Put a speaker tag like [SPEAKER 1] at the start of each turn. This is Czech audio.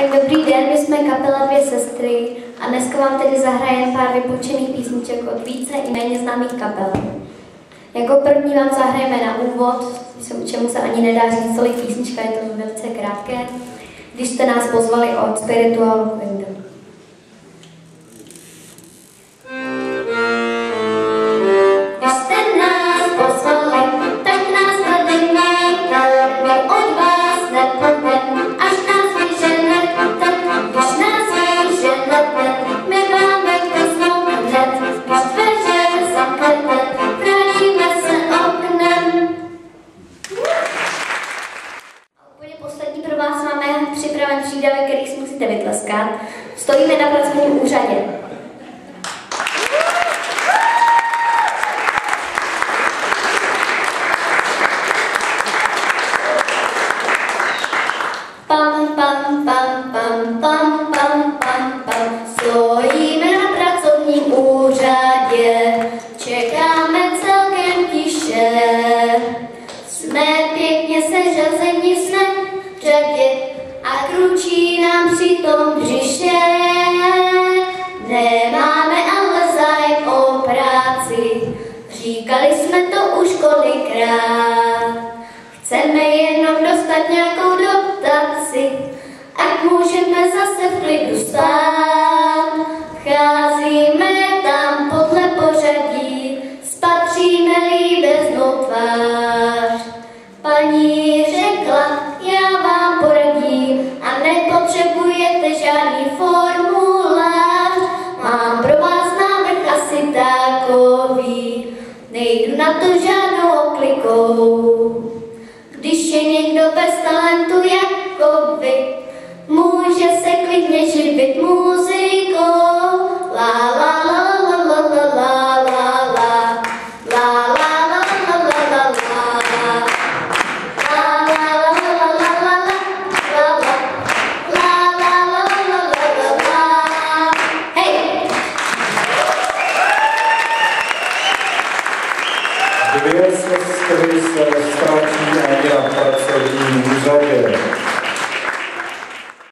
[SPEAKER 1] Tak dobrý den, my jsme kapela Dvě sestry a dneska vám tedy zahrajeme pár vypůjčených písniček od více i méně známých kapel. Jako první vám zahrajeme na úvod, čemu se ani nedá říct tolik písnička, je to velice krátké, když jste nás pozvali od Spiritual Window. Připraven přídavek, který si musíte vytleskat. Stojíme na pracovním úřadě. Pam, pam, pam, pam, pam, pam, pam, pam. Stojíme na pracovním úřadě, čekáme celkem tiše. Jsme pěkně seřazeni, jsme v řadě a kručí nám přitom břiše. Nemáme ale zájem o práci, říkali jsme to už kolikrát. Chceme jenom dostat nějakou dotaci, ať můžeme zase v klidu spát. Vcházíme tam podle pořadí, spatříme-li beznou tvář. Paní řekla, já vám poradím a nepotřebujete žádný formulář. Mám pro vás návrh asi takový, nejdu na to žádnou oklikou. Když je někdo bez talentu jako vy, může se klidně živit muzikou. La la la la la la la la la la la la la la la.
[SPEAKER 2] Dvě sestry se ztratí ani na pracovním úřadě.